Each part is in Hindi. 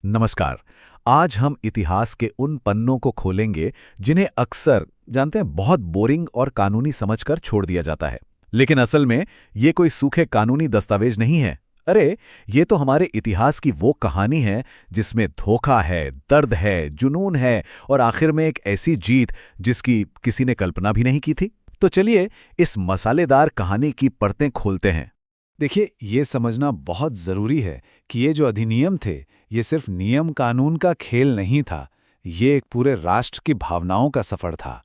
नमस्कार। आज हम इतिहास के उन पन्नों को खोलेंगे जिन्हें अक्सर जानते हैं बहुत बोरिंग और कानूनी समझकर छोड़ दिया जाता है। लेकिन असल में ये कोई सूखे कानूनी दस्तावेज नहीं है। अरे, ये तो हमारे इतिहास की वो कहानी है जिसमें धोखा है, दर्द है, जुनून है और आखिर में एक ऐसी जीत जिसकी किसी ने कल्पना भी नहीं की थी। तो चलिए इस मसालेदार कहानी की परतें खोलते हैं। देखिए, ये समझना बहुत ज़रूरी है कि ये जो अधिनियम थे, ये सिर्फ नियम कानून का खेल नहीं था। ये एक पूरे राष्ट्र की भावनाओं का सफ़र था।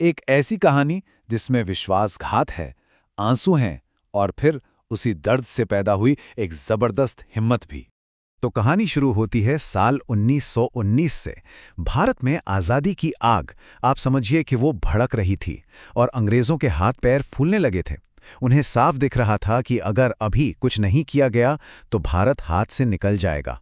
एक ऐसी कहानी जिसमें विश्वासघात है, आंसू हैं और फिर उसी दर्द से पैदा हुई एक ज़बरदस्त हिम्मत भी। तो कहानी शुरू होती है साल 1919 से। भारत में आज़ादी की आग, आप समझिए कि वो भड़क रही थी और अंग्रेज़ों के हाथ पैर फूलने लगे थे। उन्हें साफ दिख रहा था कि अगर अभी कुछ नहीं किया गया तो भारत हाथ से निकल जाएगा।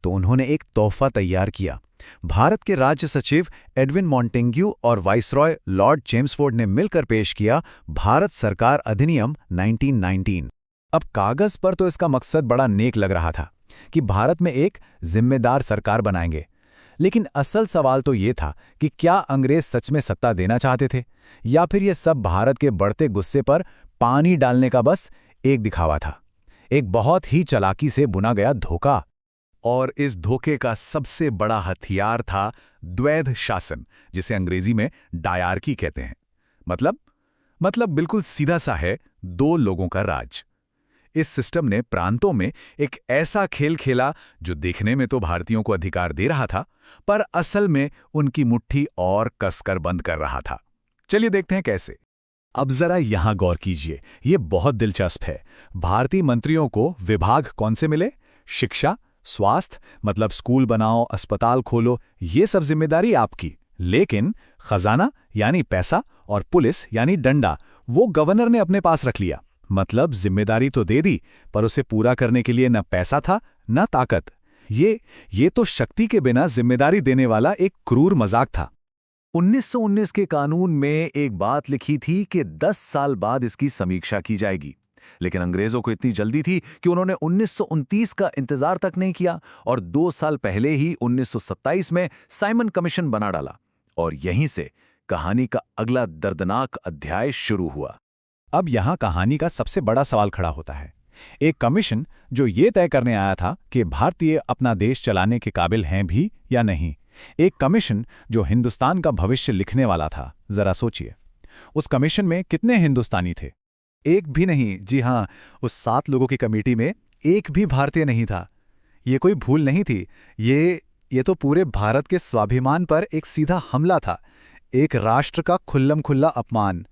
तो उन्होंने एक तोहफा तैयार किया। भारत के राज्य सचिव एडविन मॉन्टेग्यू और वाइसरॉय लॉर्ड चेम्सफोर्ड ने मिलकर पेश किया भारत सरकार अधिनियम 1919। अब कागज़ पर तो इसका मकसद बड़ा नेक लग रहा था कि भारत में एक जिम्मेदार सरकार बनाएंगे। लेकिन असल सवाल तो ये था कि क्या अंग्रेज सच में सत्ता देना चाहते थे या फिर ये सब भारत के बढ़ते गुस्से पर पानी डालने का बस एक दिखावा था, एक बहुत ही चालाकी से बुना गया धोखा। और इस धोखे का सबसे बड़ा हथियार था द्वैध शासन, जिसे अंग्रेजी में डायार्की कहते हैं। मतलब बिल्कुल सीधा सा है, दो लोगों का राज। इस सिस्टम ने प्रांतों में एक ऐसा खेल खेला जो देखने में तो भारतीयों को अधिकार दे रहा था, पर असल में उनकी मुट्ठी और कसकर बंद कर रहा था। चलिए देखते हैं कैसे। अब जरा यहां गौर कीजिए, ये बहुत दिलचस्प है। भारतीय मंत्रियों को विभाग कौन से मिले? शिक्षा, स्वास्थ्य, मतलब स्कूल बनाओ, अस्पताल खोलो, ये सब जिम्मेदारी आपकी। लेकिन खजाना यानी पैसा और पुलिस यानी डंडा, वो गवर्नर ने अपने पास रख लिया। मतलब जिम्मेदारी तो दे दी, पर उसे पूरा करने के लिए न पैसा था न ताकत। ये तो शक्ति के बिना जिम्मेदारी देने वाला एक क्रूर मजाक था। 1919 के कानून में एक बात लिखी थी कि 10 साल बाद इसकी समीक्षा की जाएगी। लेकिन अंग्रेजों को इतनी जल्दी थी कि उन्होंने 1929 का इंतजार तक नहीं किया और 2 साल पहले ही 1927 में साइमन कमीशन बना डाला। और यहीं से कहानी का अगला दर्दनाक अध्याय शुरू हुआ। अब यहाँ कहानी का सबसे बड़ा सवाल खड़ा होता है। एक कमीशन जो ये तय करने आया था कि भारतीय अपना देश चलाने के काबिल हैं भी या नहीं। एक कमीशन जो हिंदुस्तान का भविष्य लिखने वाला था। जरा सोचिए, उस कमीशन में कितने हिंदुस्तानी थे? एक भी नहीं। जी हाँ, उस 7 लोगों की कमेटी में एक भी भारतीय नहीं था। ये कोई भूल नहीं थी, ये तो पूरे भारत के स्वाभिमान पर एक सीधा हमला था, एक राष्ट्र का खुल्लम खुल्ला अपमान।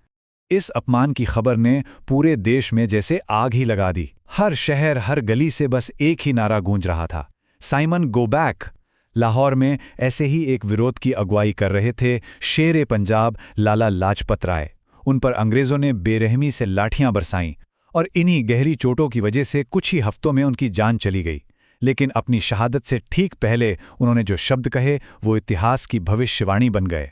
इस अपमान की खबर ने पूरे देश में जैसे आग ही लगा दी। हर शहर, हर गली से बस एक ही नारा गूंज रहा था, साइमन गो बैक। लाहौर में ऐसे ही एक विरोध की अगुवाई कर रहे थे शेरे पंजाब लाला लाजपत राय। उन पर अंग्रेजों ने बेरहमी से लाठियां बरसाईं और इन्हीं गहरी चोटों की वजह से कुछ ही हफ्तों में उनकी जान चली गई। लेकिन अपनी शहादत से ठीक पहले उन्होंने जो शब्द कहे वो इतिहास की भविष्यवाणी बन गए।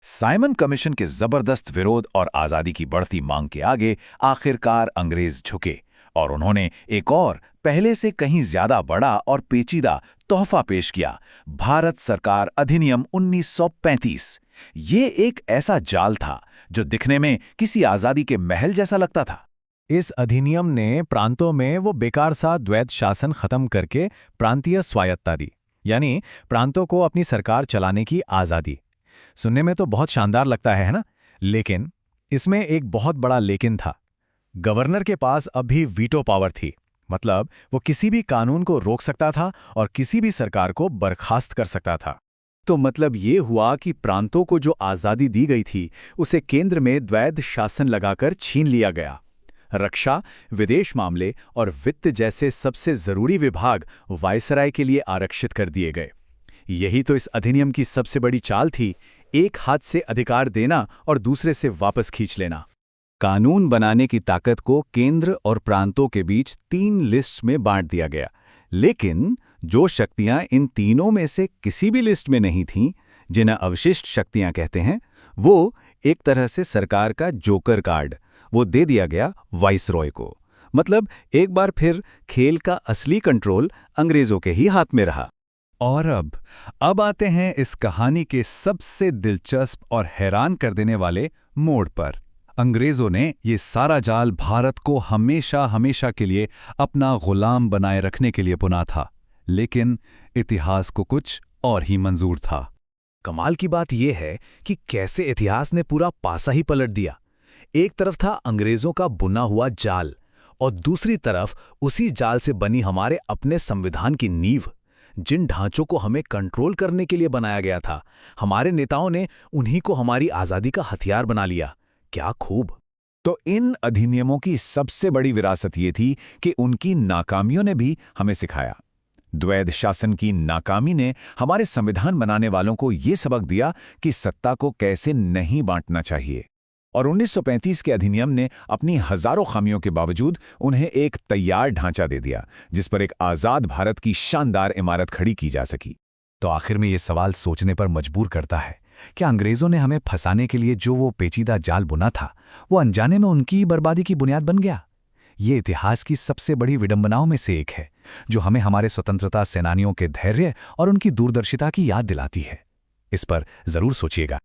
साइमन कमीशन के जबरदस्त विरोध और आजादी की बढ़ती मांग के आगे आखिरकार अंग्रेज झुके और उन्होंने एक और पहले से कहीं ज्यादा बड़ा और पेचीदा तोहफा पेश किया, भारत सरकार अधिनियम 1935। ये एक ऐसा जाल था जो दिखने में किसी आजादी के महल जैसा लगता था। इस अधिनियम ने प्रांतों में वो बेकार सा द्वैध शासन खत्म करके प्रांतीय स्वायत्ता दी, यानी प्रांतों को अपनी सरकार चलाने की आज़ादी। सुनने में तो बहुत शानदार लगता है ना? लेकिन इसमें एक बहुत बड़ा लेकिन था। गवर्नर के पास अब भी वीटो पावर थी, मतलब वो किसी भी कानून को रोक सकता था और किसी भी सरकार को बर्खास्त कर सकता था। तो मतलब ये हुआ कि प्रांतों को जो आज़ादी दी गई थी उसे केंद्र में द्वैध शासन लगाकर छीन लिया गया। रक्षा, विदेश मामले और वित्त जैसे सबसे जरूरी विभाग वायसराय के लिए आरक्षित कर दिए गए। यही तो इस अधिनियम की सबसे बड़ी चाल थी, एक हाथ से अधिकार देना और दूसरे से वापस खींच लेना। कानून बनाने की ताकत को केंद्र और प्रांतों के बीच 3 लिस्ट में बांट दिया गया। लेकिन जो शक्तियां इन तीनों में से किसी भी लिस्ट में नहीं थीं, जिन्हें अवशिष्ट शक्तियां कहते हैं, वो एक तरह से सरकार का जोकर कार्ड वो दे दिया गया वाइसरॉय को। मतलब एक बार फिर खेल का असली कंट्रोल अंग्रेजों के ही हाथ में रहा। और अब आते हैं इस कहानी के सबसे दिलचस्प और हैरान कर देने वाले मोड़ पर। अंग्रेजों ने ये सारा जाल भारत को हमेशा हमेशा के लिए अपना गुलाम बनाए रखने के लिए बुना था, लेकिन इतिहास को कुछ और ही मंजूर था। कमाल की बात यह है कि कैसे इतिहास ने पूरा पासा ही पलट दिया। एक तरफ था अंग्रेजों का बुना हुआ जाल और दूसरी तरफ उसी जाल से बनी हमारे अपने संविधान की नींव। जिन ढांचों को हमें कंट्रोल करने के लिए बनाया गया था, हमारे नेताओं ने उन्हीं को हमारी आजादी का हथियार बना लिया। क्या खूब। तो इन अधिनियमों की सबसे बड़ी विरासत ये थी कि उनकी नाकामियों ने भी हमें सिखाया। द्वैध शासन की नाकामी ने हमारे संविधान बनाने वालों को ये सबक दिया कि सत्ता को कैसे नहीं बांटना चाहिए। और 1935 के अधिनियम ने अपनी हजारों खामियों के बावजूद उन्हें एक तैयार ढांचा दे दिया, जिस पर एक आज़ाद भारत की शानदार इमारत खड़ी की जा सकी। तो आखिर में ये सवाल सोचने पर मजबूर करता है, क्या अंग्रेजों ने हमें फंसाने के लिए जो वो पेचीदा जाल बुना था, वो अनजाने में उनकी ही बर्बादी की बुनियाद बन गया? ये इतिहास की सबसे बड़ी विडंबनाओं में से एक है, जो हमें हमारे स्वतंत्रता सेनानियों के धैर्य और उनकी दूरदर्शिता की याद दिलाती है। इस पर जरूर सोचिएगा।